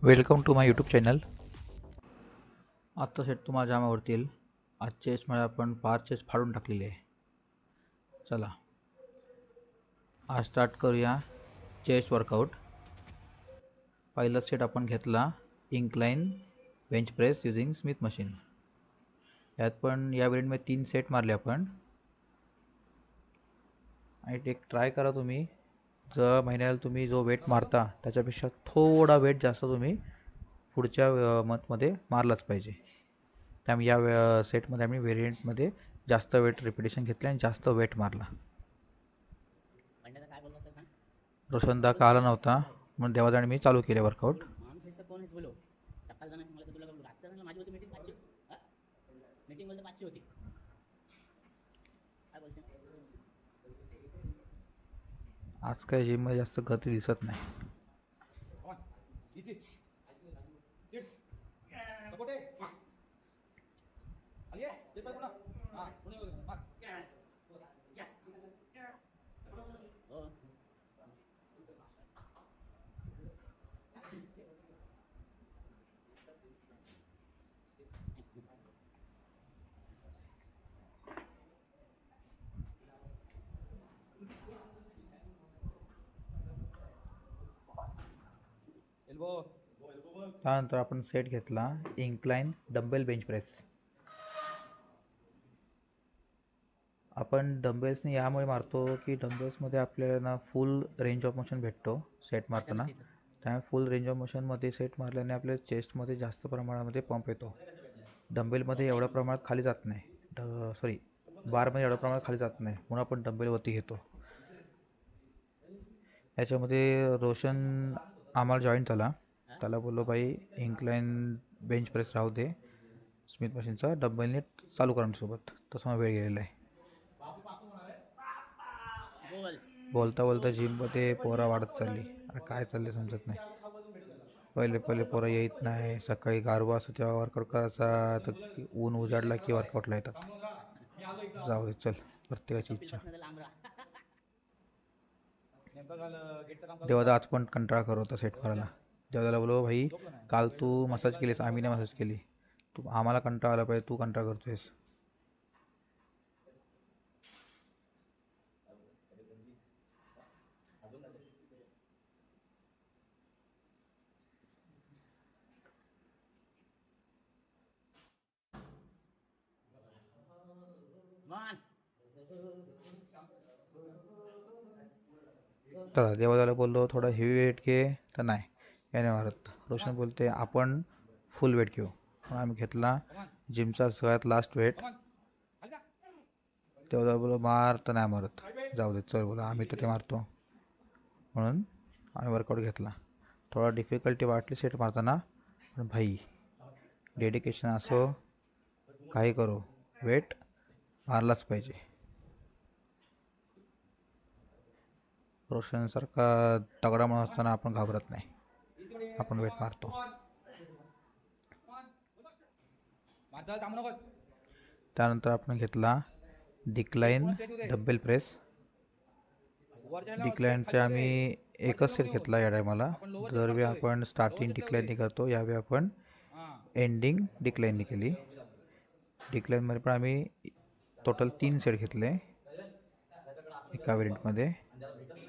Welcome to my YouTube channel. आत्ता set तुम्हाला जाम आवडतील. आज चेस्टमध्ये आपण 5 चेस्ट फाडून टाकलेले आहे. चला आज स्टार्ट करूया चेस्ट वर्कआउट. पहिला सेट आपण घेतला incline bench press using Smith machine. यात पण या व्हिडिओमध्ये 3 सेट मारले आपण. आणि एक ट्राय करा तुम्ही, जर महिन्याला तुम्ही जो वेट मारता त्याच्यापेक्षा थोडा वेट जास्त तुम्ही पुढच्या मंथमध्ये मारलाच पाहिजे. त्यामुळे या सेटमध्ये आम्ही व्हेरियंटमध्ये जास्त वेट रिपिटेशन घेतले आणि जास्त वेट मारला. रोशनदा का आला नव्हता म्हणून देवादाने मी चालू केले वर्कआउट. आज काय जिममध्ये जास्त गती दिसत नाही. त्यानंतर आपण सेट घेतला इन्क्लाइन डंबेल बेंच प्रेस. आपण डंबेल्सने यामुळे मारतो की डंबेल्समध्ये आपल्याला ना फुल रेंज ऑफ मोशन भेटतो सेट मारताना. त्यामुळे फुल रेंज ऑफ मोशनमध्ये सेट मारल्याने आपल्या चेस्टमध्ये जास्त प्रमाणामध्ये पंप येतो. डंबेलमध्ये एवढ्या प्रमाणात खाली जात नाही, बारमध्ये एवढ्या प्रमाणात खाली जात नाही, म्हणून आपण डंबेलवरती घेतो. याच्यामध्ये रोशन आम्हाला जॉईन झाला. त्याला बोललो भाई इन्क्लाइन बेंच प्रेस राहू दे, स्मिथ मशीनचा डंबेलने चालू करा सोबत. तसा वेळ गेलेला आहे. बोलता बोलता जिममध्ये पोरा वाढत चालली. काय चालले समजत नाही. पहिले पोरा येत नाही. सकाळी गारवा असतो तेव्हा वर्कआउट करायचा, तर ऊन उजाडला की वर्कआउटला येतात. जाऊ दे चल, प्रत्येकाची इच्छा. देवादा आज पण कंटाळा करत होता सेट करायला. देवादाला बोलो भाई काल तू मसाज केलीस, आम्ही नाही मसाज केली. तू आम्हाला कंटाळा आला पाहिजे, तू कंटाळा करतोयस. तर देवादाला बोललो थोडा हेवी वेट घे, तर नाही याने मारत. रोशन बोलते आपण फुल वेट घेऊ, म्हणून आम्ही घेतला जिमचा सगळ्यात लास्ट वेट. देवादाला बोललो मार, तर नाही मारत. जाऊ दे चल बोला, आम्ही तर ते मारतो. म्हणून आम्ही वर्कआउट घेतला. थोडा डिफिकल्टी वाटली सेट मारताना, पण भाई डेडिकेशन असो काही करो, वेट मारलाच पाहिजे. रोशनसारखा तगडा म्हणून असताना आपण घाबरत नाही, आपण वेट मारतो. त्यानंतर आपण घेतला डिक्लाइन डंबेल प्रेस. डिक्लाइनचे आम्ही एकच सेट घेतला या टायमाला. दरवेळी आपण स्टार्टिंग डिक्लाइनने करतो, यावेळी आपण एंडिंग डिक्लाइनने केली. डिक्लाइनमध्ये पण आम्ही टोटल 3 सेट घेतले एका व्हेरियंटमध्ये.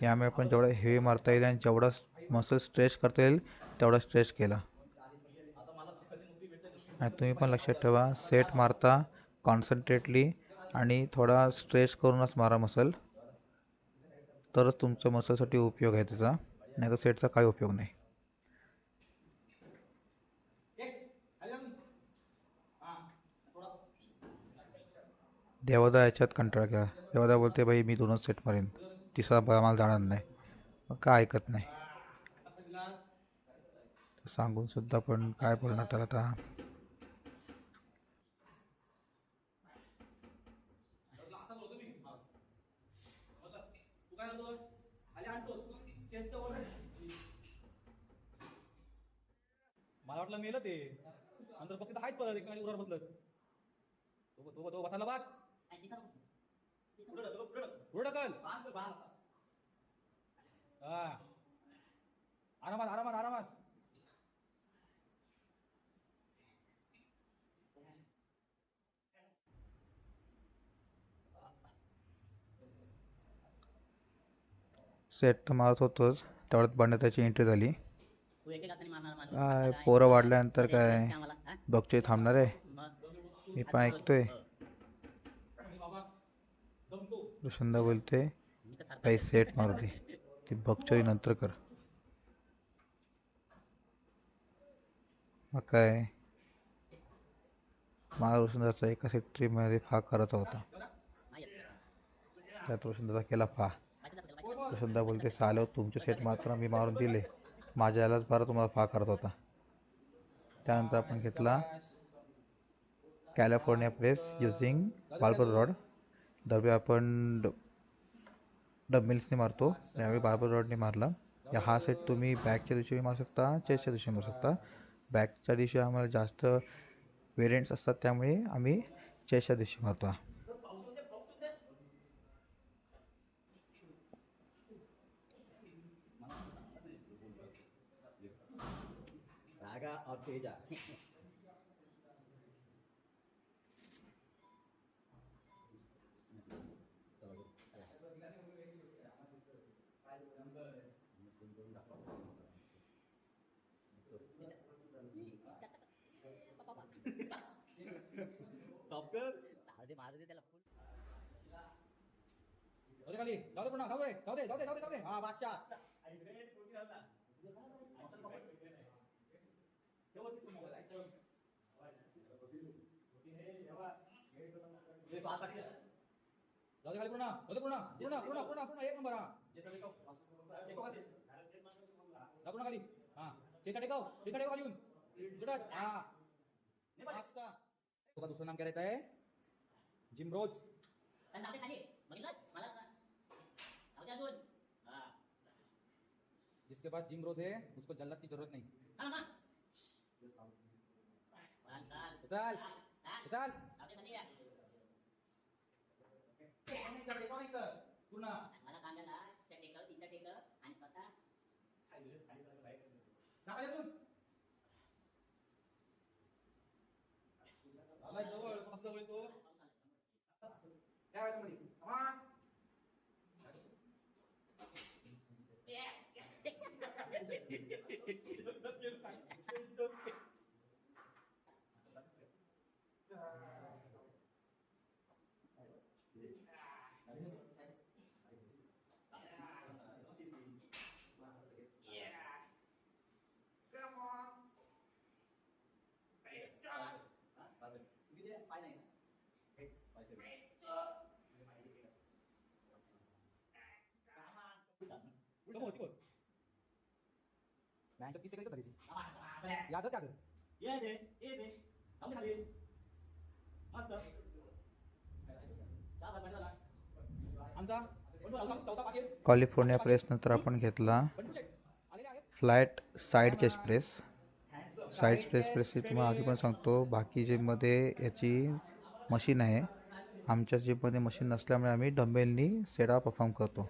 यामुळे आपण जेवढा हेवी मारता येईल आणि जेवढा मसल स्ट्रेच करता येईल तेवढा स्ट्रेच केला. आणि तुम्ही पण लक्षात ठेवा, सेट मारता कॉन्सन्ट्रेटली आणि थोडा स्ट्रेच करूनच मारा मसल, तरच तुमच्या मसलसाठी उपयोग आहे त्याचा, नाही तर सेटचा काही उपयोग नाही. देवादा याच्यात कंटाळा केला. देवादा बोलते भाई मी 2च सेट मारेन, तिसरा आम्हाला जाणार नाही. मग काय ऐकत नाही. सांगून सुद्धा पण काय बोलणार त्याला आता. मला वाटलं मेलं ते, नंतर फक्त आहेत परत एक उरावर बसलं. तो बसायला बाग पुढे ढकल. हा आरामात आरामात आरामात. सेट तर मारत होतोच, तेवढ्यात बंड त्याची एंट्री झाली. तू एक हाताने मारणार माणूस काय असं काय पोरं तुला वाढल्यानंतर मजा येणार काय का आम्हाला हा? बघतोय थांबणार आहे. मग मी असं पण बोल ऐकतोय. हो. आणि बाबा दमतो. दुसऱ्यांदा बोलते मी तर काही थरथरतो. सेट मारू दे, ती बघचोरी नंतर कर. मग काय मला वसुंधराचा एका ट्रीपमध्ये फा करायचा होता, नाही येत तुला. त्यात वसुंधरा केला फा. पैसे दाखव त्याला, पैसे दाखव. वसुंधरा बोलते सालो तुमचे सेट मात्र मी मारून दिले, माझ्या यालाच बरं तुम्हाला फा करत होता. त्यानंतर आपण घेतला कॅलिफोर्निया प्रेस युझिंग बार्बर रॉड. दरवेळी आपण डबमिल्सने मारतो, यावेळी बार्बर रॉडने मारला. या हा सेट तुम्ही बॅकच्या दिवशी मारू शकता, चेस्टच्या दिवशी मारू शकता. बॅकच्या दिवशी आम्हाला जास्त वेरियंट्स असतात, त्यामुळे आम्ही चेस्टच्या दिवशी मारतो. रागा और तेजा. टॉप कर. मारू दे त्याला फुल. जाऊ दे खाली, जाऊ दे पुन्हा, जाऊ दे, जाऊ दे, जाऊ दे, जाऊ दे, जाऊ दे. हा बादशाह. जाऊ दे खाली पुन्हा, जाऊ दे पुन्हा, पुन्हा, पुन्हा, पुन्हा, पुन्हा, एक नंबर. हा जा पुन्हा खाली. हा चेका टेकाव खाली येऊन गुडच. हा मस्त. तुझं दुसरं नाम काय रहता है? जिम रोज. चल जाऊ दे खाली. बघितलंस मला जाऊ दे अजून. हा जिसके पास जिम रोज है उसको जल्लाद की जरूरत नहीं. हा ना. चाल चल चाल चाल. चल. जाऊ दे म्हणजे पूर्ण मला सांगायला त्या टेकलं तिथं टेकलं आणि स्वतः टाकायला अजून. आलाय जवळ, कसं जवळ तो काय व्हायचं मध्ये कमान. समोर होती बघ. बँकेत किती सेकंद करायची याद का ये दे जाऊ दे खाली मस्त. आमचा चौथा पाकीट कॅलिफोर्निया प्रेस नंतर आपण घेतला आलेले आहेत. Flat side chest press. Side chest प्रेसची तुम्हाला आधी पण सांगतो, बाकी जिममध्ये याची मशीन आहे, आमच्या जिममध्ये मशीन नसल्यामुळे आम्ही डंबेलनी सेटअप परफॉर्म करतो.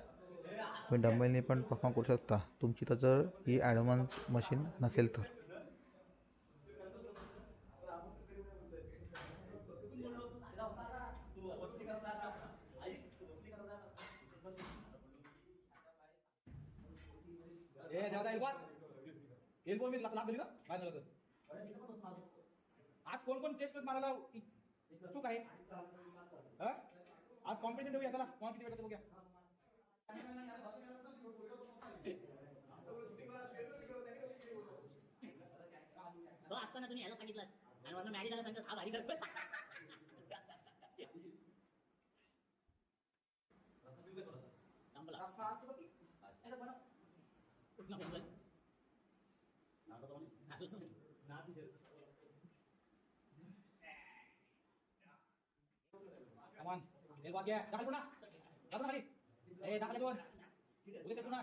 तुम्ही डंबेलनी पण परफॉर्म करू शकता, तुमची तर जर ही ॲडव्हान्स मशीन नसेल तर. ए जाऊ दे एल्बो मी लाग दिली ना बाहेर झालं तर. आज कोण कोण चेस्ट मारायला इच्छुक आहे? हा? आज कॉम्पिटिशन ठेवूया, चला कोण किती भेटत बघूया. तो असताना तुम्ही याला सांगितलं आणि वरून मॅडी झाला सांगत हा भारी करतो. संपला. कुठला बोलतोय? कमान एल्बो घ्या दाखल पुन्हा खाली. ए दाखल दोन उद्या पुन्हा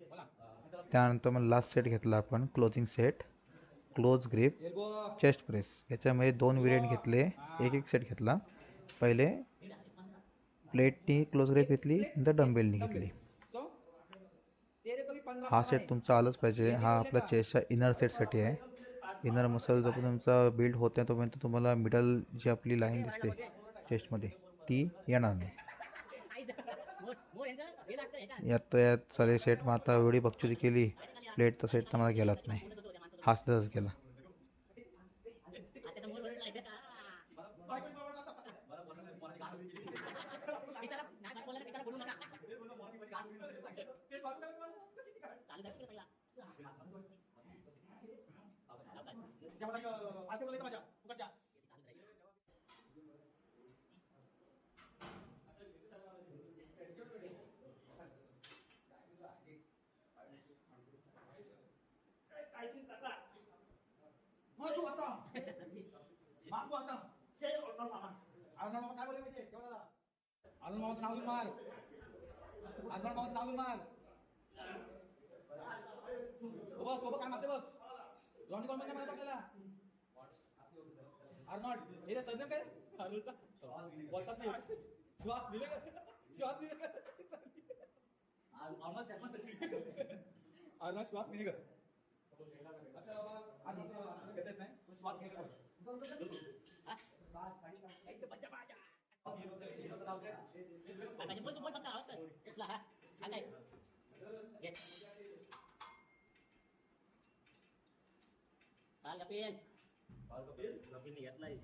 बोला. त्यानंतर मग लास्ट सेट घेतला आपण closing set, close grip elbow chest press. याच्यामध्ये 2 व्हेरियंट घेतले, एक सेट घेतला. पहिले प्लेटनी क्लोज ग्रिप घेतली, नंतर डंबेलनी घेतली. सो तेरे को भी 15 हा सेट तुमचा आलाच पाहिजे. हा आपल्या चेस्टच्या इनर सेटसाठी आहे. इनर मसल जोपर्यंत तुमचा बिल्ड होत नाही तोपर्यंत तुम्हाला मिडल जी आपली लाईन दिसते चेस्टमध्ये ती येणार नाही. मोर यांचं हे लागतं ह्याच्यात. यात सारे सेट मग आता एवढी बकचुरी केली, प्लेटचा सेट तर मला गेलाच नाही, हाच केला. आता तर मोर ओरडला इथे का? बिचारा नाही बोलला, बिचारा बोलू नका. चालू झालं की सगळा. मार तू आता. अर्जुन मामा काय बोलले माहितीये? केव्हा दादा? अर्जुन मामाचं नाव घेऊन मार. अर्जुन मामाचं नाव घेऊन मार. सोबत काय मारते बघ. लॉन्डी कॉल मध्ये मारत आपल्याला. अर्नॉल्ड हे सरनेम काय? अर्नॉल्डचा बोलताच नाही. श्वास दिले का? श्वास दिले का? अर्नॉल्ड श्वास मिनिगर. अच्छा बाबा आज घेत नाही. श्वास घे. बोल तू बोल फक्त आवाज कर. उचला हा. हा काय? घे. चाल कपिल. कपिलने घेतलाय.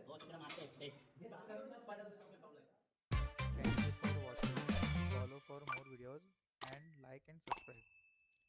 हो तिकडे मारते. Thank you for watching. Follow for more videos and like and subscribe.